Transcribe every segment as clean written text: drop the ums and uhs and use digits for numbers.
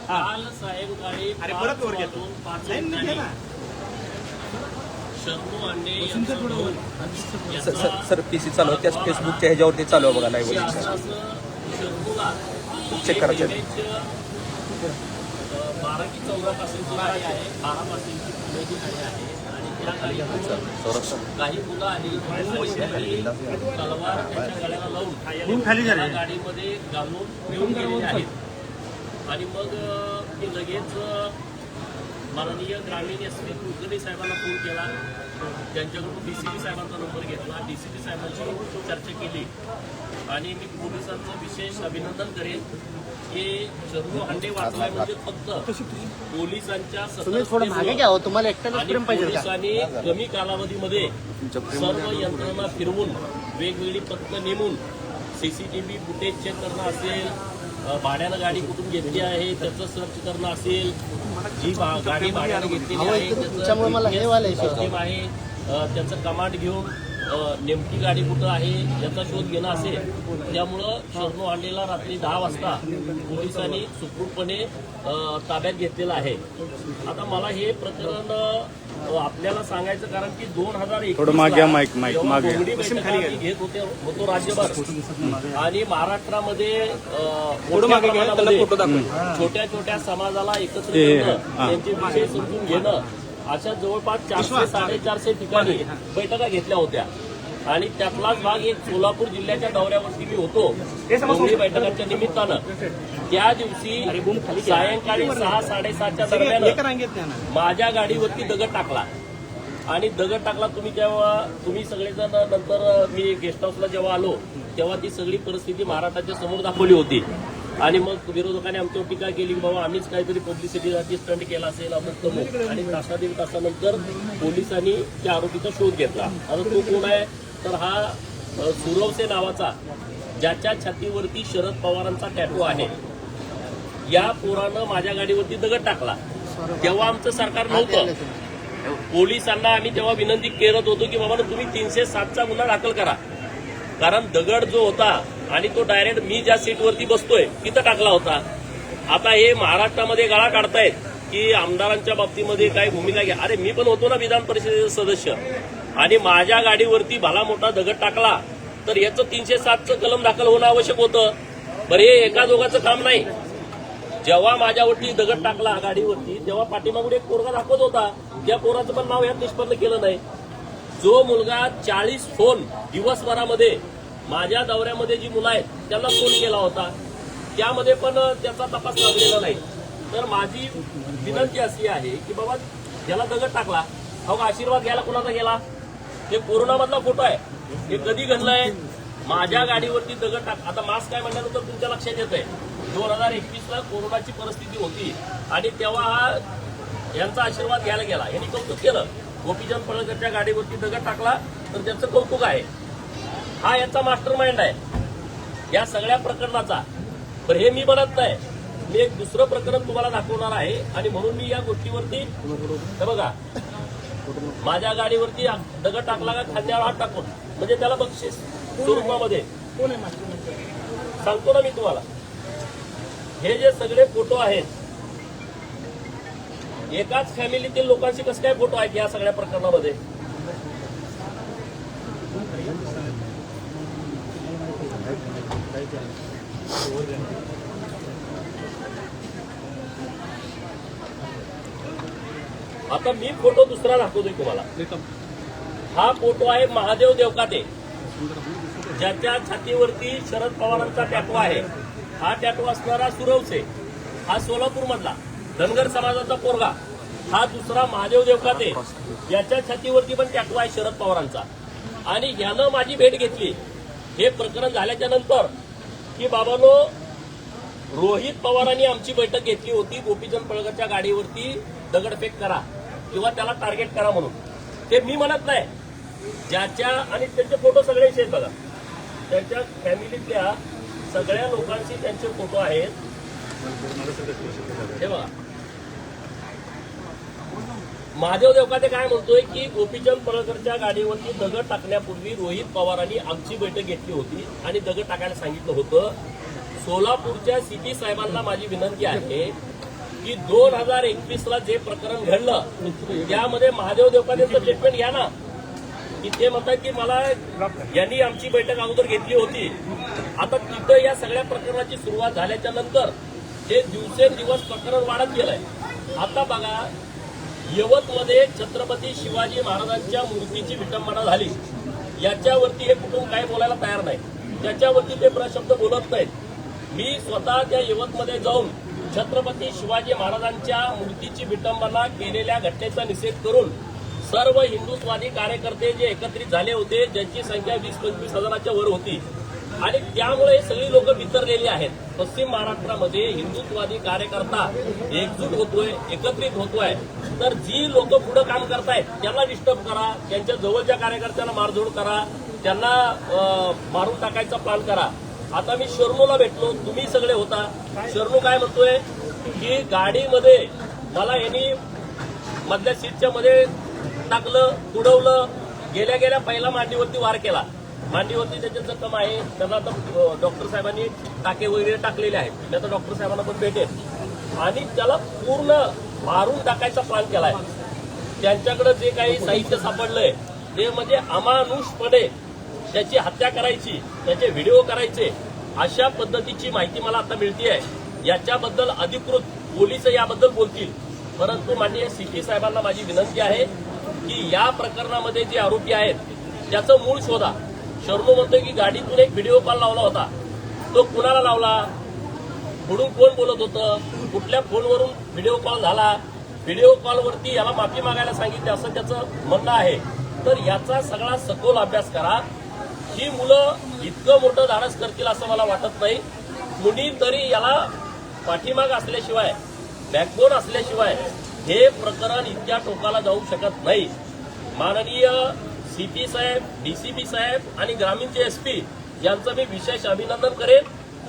काल सायंकाळी 5 वाजून 5 मिनिटांनी शंभू अंडे सर पीसी चालू आहे, त्याच फेसबुकच्या ह्याच्यावरती चालू आहे बघा लाईव्ह. शंभूला चेक करायचं 12 की 14 पासूनची गाडी आहे, 12 पासूनची पुण्याची गाडी आहे. आणि त्या गाडीवर काही मुलं आली तलवार त्यांच्या गळ्याला लावून त्या गाडीमध्ये घालून घेऊन गेलेले आहेत. आणि मग ते लगेच माननीय ग्रामीण SP कुलकर्णी साहेबांना फोन केला, त्यांच्याकडून DCP साहेबांचा नंबर घेतला, DCP साहेबांची चर्चा केली. आणि मी पोलिसांचं विशेष अभिनंदन करेन की शंभू अंडे वाचलाय म्हणजे फक्त पोलिसांच्या आणि पोलिसांनी कमी कालावधीमध्ये सर्व यंत्रणा फिरवून वेगवेगळी पथकं नेमून CCTV फुटेज चेक करणं असेल, भाड्यानं गाडी कुठून घेतली आहे त्याचं सर्च करणं असेल, जी गाडी भाड्यानं घेतलेली आहे त्याचं आहे, त्याचं कमांड घेऊन नेमकी गाडी कुठं आहे याचा शोध घेणं असेल. त्यामुळं शंभू अंडेला रात्री 10 वाजता पोलिसांनी सुखरूपपणे ताब्यात घेतलेलं आहे. आता मला हे प्रकरण आपल्याला सांगायचं कारण की 2021 घेत होतो राज्यभर आणि महाराष्ट्रामध्ये छोट्या छोट्या समाजाला एकत्र करणं, त्यांचे विषय समजून घेणं, अशा जवळपास 400-450 ठिकाणी बैठका घेतल्या होत्या. आणि त्यातलाच भाग एक सोलापूर जिल्ह्याच्या दौऱ्यावरती मी होतो दोन्ही बैठकांच्या निमित्तानं. त्या दिवशी सायंकाळी 6-7:30च्या दरम्यान माझ्या गाडीवरती दगड टाकला. आणि दगड टाकला तुम्ही सगळेजण नंतर मी गेस्ट हाऊसला जेव्हा आलो तेव्हा ती सगळी परिस्थिती महाराष्ट्राच्या समोर दाखवली होती. आणि मग विरोधकांनी आमच्यावर टीका केली की बाबा आम्हीच काहीतरी पब्लिसिटीसाठी स्टंट केला असेल अमुक तमुक. आणि तासा-दीड तासानंतर पोलिसांनी त्या आरोपीचा शोध घेतला. आता तो कोण आहे तर हा सुरवसे नावाचा, ज्याच्या छातीवरती शरद पवारांचा टॅटू आहे. या पोरानं माझ्या गाडीवरती दगड टाकला. तेव्हा आमचं सरकार नव्हतं. पोलिसांना आम्ही तेव्हा विनंती करत होतो की बाबा तुम्ही 307चा गुन्हा दाखल करा, कारण दगड जो होता आणि तो डायरेक्ट मी ज्या सीटवरती बसतोय तिथं टाकला होता. आता हे महाराष्ट्रामध्ये गाळा काढतायत की आमदारांच्या बाबतीमध्ये काय भूमिका घ्या. अरे मी पण होतो ना विधान परिषदेचे सदस्य, आणि माझ्या गाडीवरती भला मोठा दगड टाकला तर याचं 307चं कलम दाखल होणं आवश्यक होतं. बरं हे एका दोघांचं काम नाही. जेव्हा माझ्यावरती दगड टाकला गाडीवरती तेव्हा पाठीमागून एक पोरगा दाखवत होता, त्या पोराचं पण नाव यात निष्पन्न केलं नाही. जो मुलगा 40 फोन दिवसभरामध्ये माझ्या दौऱ्यामध्ये जी मुलं आहेत त्यांना फोन केला होता, त्यामध्ये पण त्याचा तपास लागलेला नाही. तर माझी विनंती अशी आहे की बाबा ज्याला दगड टाकला अहो आशीर्वाद घ्यायला कोणाचा गेला. हे कोरोनामधला फोटो आहे, हे कधी घडलंय. माझ्या गाडीवरती दगड टाक. आता मास्क काय म्हणल्यानंतर तुमच्या लक्षात येत आहे 2021ला कोरोनाची परिस्थिती होती आणि तेव्हा हा यांचा आशीर्वाद घ्यायला गेला. यांनी कौतुक केलं. गोपीचंद पडळकरच्या गाडीवरती दगड टाकला तर त्यांचं कौतुक आहे. हा यांचा मास्टर माइंड आहे या सगळ्या प्रकरणाचा. पण हे मी म्हणत नाही, मी एक दुसरं प्रकरण तुम्हाला दाखवणार आहे. आणि म्हणून मी या गोष्टीवरती हे बघा माझ्या गाडीवरती दगड टाकला का खांद्यावर हात टाकून म्हणजे त्याला बक्षीस स्वरूपामध्ये सांगतो ना मी तुम्हाला. हे जे सगळे फोटो आहेत एकाच फॅमिलीतील लोकांचे कसं काय फोटो आहेत या सगळ्या प्रकरणामध्ये. आता मी फोटो दुसरा दाखवतोय तुम्हाला. हा फोटो आहे महादेव देवकाते, ज्याच्या छातीवरती शरद पवारांचा टॅटू आहे. हा टॅटू असणारा सुरवसे, हा सोलापूर मधला धनगर समाजाचा पोरगा. हा दुसरा महादेव देवकाते, याच्या छातीवरती पण टॅटू आहे शरद पवारांचा. आणि यानं माझी भेट घेतली हे प्रकरण झाल्याच्या नंतर की बाबांनो रोहित पवारांनी आमची बैठक घेतली होती गोपीचंद पडळकरच्या गाडीवरती दगडफेक करा किंवा त्याला टार्गेट करा म्हणून. ते मी म्हणत नाही, ज्याच्या आणि त्यांचे फोटो सगळे आहेत बघा, त्यांच्या फॅमिलीतल्या सगळ्या लोकांशी त्यांचे फोटो आहेत हे बघा. महादेव देवकाते काय म्हणतोय की गोपीचंद पडळकरच्या गाडीवरती दगड टाकण्यापूर्वी रोहित पवारांनी आमची बैठक घेतली होती आणि दगड टाकायला सांगितलं होतं. सोलापूरच्या CP साहेबांना माझी विनंती आहे की 2021ला जे प्रकरण घडलं त्यामध्ये महादेव देवकातेंचं स्टेटमेंट घ्या ना, की ते म्हणतात की मला यांनी आमची बैठक अगोदर घेतली होती. आता तिथं या सगळ्या प्रकरणाची सुरुवात झाल्याच्या नंतर ते दिवसेंदिवस प्रकरण वाढत गेलंय. आता बघा, यवतमध्ये छत्रपती शिवाजी महाराजांच्या मूर्तीची विटंबना झाली, याच्यावरती हे कुटुंब काय बोलायला तयार नाही, त्याच्यावरती ते प्रशब्द बोलत नाहीत. मी स्वतः त्या यवतमध्ये जाऊन छत्रपती शिवाजी महाराजांच्या मूर्तीची विटंबना केलेल्या घटनेचा निषेध करून सर्व हिंदुत्ववादी कार्यकर्ते जे एकत्रित झाले होते, ज्यांची संख्या 20-25 हजाराच्या वर होती, आणि त्यामुळे सगळी लोक वितरलेली आहेत. पश्चिम महाराष्ट्रामध्ये हिंदुत्ववादी कार्यकर्ता एकजूट होतोय, एकत्रित होतोय. तर जी लोक पुढे काम करतायत त्यांना डिस्टर्ब करा, त्यांच्या जवळच्या कार्यकर्त्यांना मारझोड करा, त्यांना मारून टाकायचा प्लॅन करा. आता मी शरणूला भेटलो, तुम्ही सगळे होता. शरणू काय म्हणतोय की गाडीमध्ये मला यांनी मधल्या सीटच्या मध्ये टाकलं, उडवलं, गेल्या गेल्या पहिला मांडीवरती वार केला. मांडीवरती त्याचे जखम आहे, त्यांना आता डॉक्टर साहेबांनी टाके वगैरे टाकलेले आहेत. मी आता डॉक्टर साहेबांना पण भेटेल. आणि त्याला पूर्ण मारून टाकायचा प्लॅन केलाय. त्यांच्याकडे जे काही साहित्य सापडलंय ते म्हणजे अमानुषपणे त्याची हत्या करायची, त्याचे व्हिडिओ करायचे, अशा पद्धतीची माहिती मला आता मिळतेय. याच्याबद्दल अधिकृत पोलीस याबद्दल बोलतील. परंतु माननीय सीपी साहेबांना माझी विनंती आहे की या प्रकरणामध्ये जे आरोपी आहेत त्याचं मूळ शोधा. शरणू म्हणतोय की गाडीतून एक व्हिडिओ कॉल लावला होता, तो कुणाला लावला, पुढून कोण बोलत होतं, कुठल्या फोनवरून व्हिडिओ कॉल झाला, व्हिडिओ कॉलवरती याला माफी मागायला सांगितली असं त्याचं म्हणणं आहे. तर याचा सगळा सखोल अभ्यास करा. ही मुलं इतकं मोठं धाडस करतील असं मला वाटत नाही. कुणीतरी याला पाठीमाग असल्याशिवाय, बॅकबोन असल्याशिवाय हे प्रकरण इतक्या टोकाला जाऊ शकत नाही. माननीय सीपी साहेब, डीसीपी साहेब आणि ग्रामीणचे एसपी यांचं मी विशेष अभिनंदन करेन.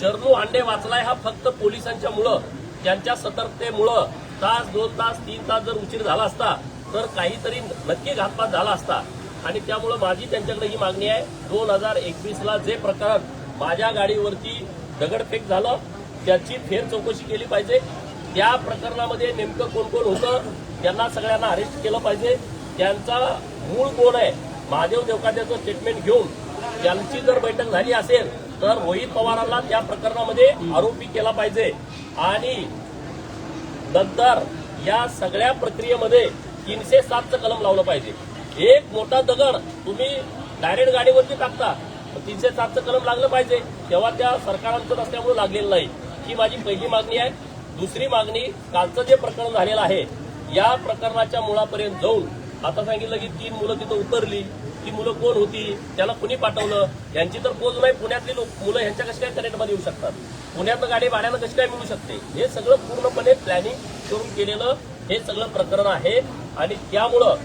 शरणू हांडे वाचलाय हा फक्त पोलिसांच्यामुळं, त्यांच्या सतर्कतेमुळं. तास, 2 तास, 3 तास जर उशीर झाला असता तर काहीतरी नक्की घातपात झाला असता. आणि त्यामुळं माझी त्यांच्याकडे ही मागणी आहे, 2021ला जे प्रकरण माझ्या गाडीवरती दगडफेक झालं त्याची फेर चौकशी केली पाहिजे. त्या प्रकरणामध्ये नेमकं कोण कोण होतं त्यांना सगळ्यांना अरेस्ट केलं पाहिजे. त्यांचा मूळ कोण आहे, महादेव देवकातेचं स्टेटमेंट घेऊन त्यांची जर बैठक झाली असेल तर रोहित पवारांना त्या प्रकरणामध्ये आरोपी केला पाहिजे. आणि नंतर या सगळ्या प्रक्रियेमध्ये 307चं कलम लावलं पाहिजे. एक मोठा दगड तुम्ही डायरेक्ट गाडीवरती टाकता, 307चं कलम लागलं पाहिजे. तेव्हा त्या सरकारांचं नसल्यामुळे लागलेलं नाही. ही माझी पहिली मागणी आहे. दुसरी मागणी, कालचं जे प्रकरण झालेलं आहे या प्रकरणाच्या मुळापर्यंत जाऊन आता सांगितलं की 3 मुलं तिथं उतरली. ती मुलं कोण होती, त्याला कुणी पाठवलं, यांची तर पोच नाही. पुण्यातली मुलं ह्यांच्या कशी काय कनेक्टमध्ये येऊ शकतात, पुण्यातनं गाडी भाड्यानं कशी काय मिळू शकते, हे सगळं पूर्णपणे प्लॅनिंग करून केलेलं हे सगळं प्रकरण आहे. आणि त्यामुळं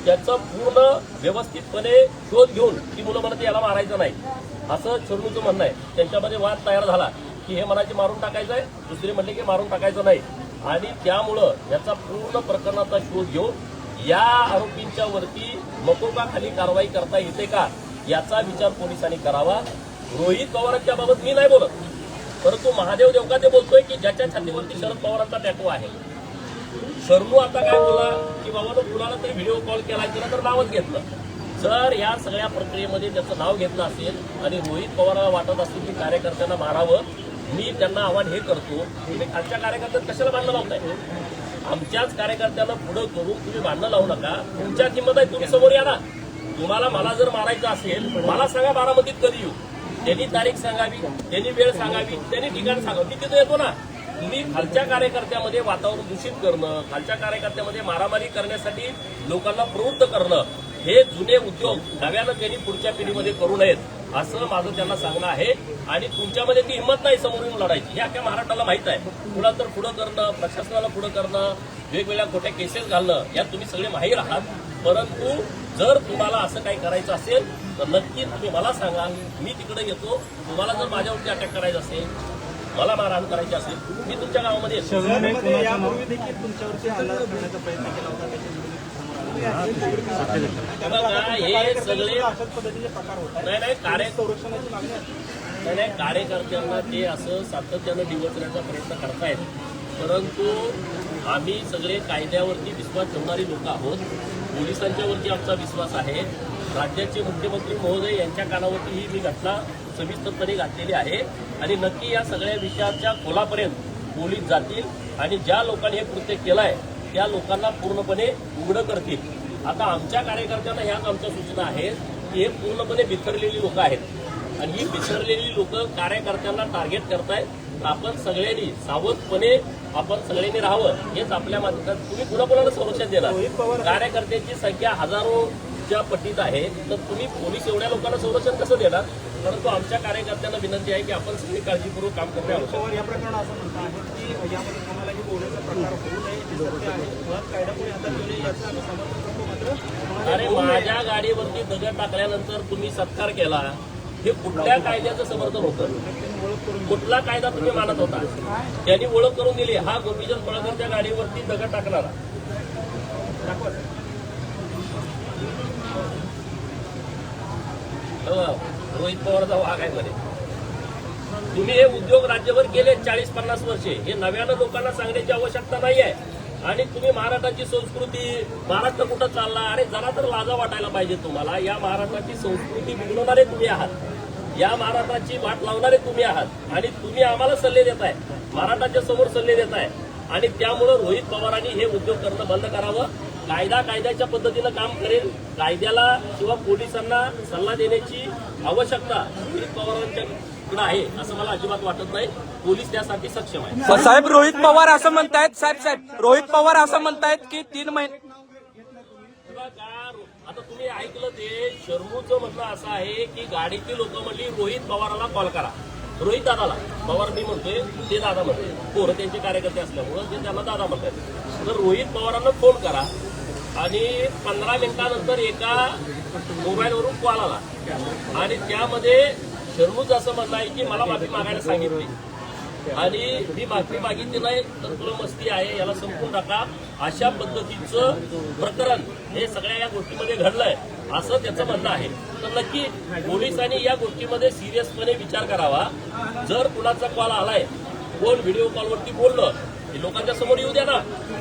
त्याचं पूर्ण व्यवस्थितपणे शोध घेऊन ती मुलं म्हणत याला मारायचं नाही असं शरणूचं म्हणणं आहे. त्यांच्यामध्ये वाद तयार झाला की हे म्हणायचे मारून टाकायचं आहे, दुसरे म्हणले की मारून टाकायचं नाही. आणि त्यामुळं याचा पूर्ण प्रकरणाचा शोध घेऊन या आरोपींच्या वरती मकोकाखाली कारवाई करता येते का याचा विचार पोलिसांनी करावा. रोहित पवारांच्या बाबत मी नाही बोलत, परंतु महादेव देवकाते बोलतोय की ज्याच्या छातीवरती शरद पवारांचा टॅटू आहे. शरणू आता काय बोला की बाबा कुणाला तरी व्हिडिओ कॉल केला, तिला तर नावच घेतलं. जर या सगळ्या प्रक्रियेमध्ये त्याचं नाव घेतलं असेल आणि रोहित पवारांना वाटत असेल की कार्यकर्त्यांना मारावं, मी त्यांना आव्हान हे करतो, तुम्ही खालच्या कार्यकर्त्यांना कशाला भांडणं लावताय? आमच्याच कार्यकर्त्यांना पुढे करून तुम्ही भांडणं लावू नका. तुमच्यात हिंमत आहे, तुम्ही समोर या ना. तुम्हाला मला जर मारायचं असेल मला सांगा, बारामतीत कधी येऊ, त्यांनी तारीख सांगावी, त्यांनी वेळ सांगावी, त्यांनी ठिकाण सांगावं, मी तिथं येतो ना. तुम्ही खालच्या कार्यकर्त्यामध्ये वातावरण दूषित करणं, खालच्या कार्यकर्त्यामध्ये मारामारी करण्यासाठी लोकांना प्रवृत्त करणं, हे जुने उद्योग नव्यानं त्यांनी पुढच्या पिढीमध्ये करू नयेत असं माझं त्यांना सांगणं आहे. आणि तुमच्यामध्ये ती हिंमत नाही समोर येऊन लढायची, हे अख्ख्या महाराष्ट्राला माहित आहे. कुणा तर पुढं करणं, प्रशासनाला पुढं करणं, वेगवेगळ्या खोट्या केसेस घालणं, यात तुम्ही सगळे माहीर आहात. परंतु जर तुम्हाला असं काही करायचं असेल तर नक्की तुम्ही मला सांगा, मी तिकडे येतो. तुम्हाला जर माझ्यावरती अटॅक करायचं असेल, मला मारहाण करायची असेल, मी तुमच्या गावामध्ये येतो. यापूर्वी देखील तुमच्यावरती हल्ला करण्याचा प्रयत्न केला होता, हे सगळे अशाच पद्धतीचे प्रकार होत आहेत. नाही संरक्षणाची मागणी आहे. नाही कार्यकर्त्यांना ते असं सातत्यानं डिवचण्याचा प्रयत्न करतायत. परंतु आम्ही सगळे कायद्यावरती विश्वास ठेवणारी लोक आहोत. पोलिसांच्यावरती आमचा विश्वास आहे. राज्याचे मुख्यमंत्री महोदय यांच्या कानावरती ही मी घटना सविस्तरपणे घातलेली आहे आणि नक्की या सगळ्या विषयाच्या खोलापर्यंत पोलीस जातील आणि ज्या लोकांनी हे कृत्य केलं आहे त्या लोकांना पूर्णपणे उघडं करतील. आता आमच्या कार्यकर्त्यांना ह्याच आमच्या सूचना आहेत की हे पूर्णपणे बिथरलेली लोक आहेत आणि ही बिथरलेली लोक कार्यकर्त्यांना टार्गेट करतायत. आपण सगळ्यांनी सावधपणे आपण सगळ्यांनी राहावं हेच आपल्या माध्यमात. तुम्ही कुणाकुणाला संरक्षण देणार? कार्यकर्त्यांची संख्या हजारोच्या पटीत आहे तर तुम्ही पोलीस एवढ्या लोकांना संरक्षण कसं देणार? परंतु आमच्या कार्यकर्त्यांना विनंती आहे की आपण सगळी काळजीपूर्वक काम करणे आवश्यक आहे. पवार या प्रकरणात असं म्हणणं आहे की यामध्ये कोणालाही बोलण्याचा प्रकार होऊ नये हे सत्य आहे. मुळात कायदा कोणी हातात घेऊ नये याचं आम्ही समर्थन करतो. मात्र अरे माझ्या गाडीवरती दगड टाकल्यानंतर तुम्ही सत्कार केला हे कुठल्या कायद्याचं समर्थन होतं? कुठला कायदा तुम्ही मानत होता? त्यांनी ओळख करून दिली. हा गोपीचंद पळकरच्या गाडीवरती दगड टाकणारा. रोहित पवारचा वाघ आहे म्हणे. तुम्ही हे उद्योग राज्यभर केले 40-50 वर्षे. हे नव्यानं लोकांना सांगण्याची आवश्यकता नाही आहे. आणि तुम्ही महाराष्ट्राची संस्कृती, महाराष्ट्र कुठं चालला? अरे जरा तर लाजा वाटायला पाहिजे तुम्हाला. या महाराष्ट्राची संस्कृती बिघडवणारे तुम्ही आहात. या महाराष्ट्राची वाट लावणारे तुम्ही आहात आणि तुम्ही आम्हाला सल्ले देताय, महाराष्ट्राच्या समोर सल्ले देताय. आणि त्यामुळं रोहित पवारांनी हे उद्योग करणं बंद करावं. कायदा कायद्याच्या पद्धतीनं काम करेल. कायद्याला किंवा पोलिसांना सल्ला देण्याची आवश्यकता रोहित पवारांच्याकडे आहे असं मला अजिबात वाटत नाही. पोलीस त्यासाठी सक्षम आहे. पण साहेब रोहित पवार असं म्हणतायत, साहेब रोहित पवार असं म्हणतायत की 3 महिने आता तुम्ही ऐकलं ते शर्मूचं म्हणणं असं आहे की गाडीतली लोक म्हणली रोहित पवाराला कॉल करा. रोहित दादाला पवार मी म्हणतोय, ते दादा म्हणतोय. पोरं त्यांचे कार्यकर्ते असल्यामुळं ते त्यांना दादा म्हणतात. तर रोहित पवारांना फोन करा आणि 15 मिनिटानंतर एका मोबाईलवरून कॉल आला आणि त्यामध्ये शर्मूचं असं म्हणणं आहे की मला माफी मागायला सांगितली आणि मी माफी मागितली नाही तर तुला मस्ती आहे, याला संपून टाका. अशा पद्धतीचं प्रकरण हे सगळ्या या गोष्टीमध्ये घडलंय असं त्याचं म्हणणं आहे. तर नक्की पोलिसांनी या गोष्टीमध्ये सिरियसपणे विचार करावा. जर कुणाचा कॉल आलाय, कोण व्हिडिओ कॉलवरती बोललं, हे लोकांच्या समोर येऊ द्या ना.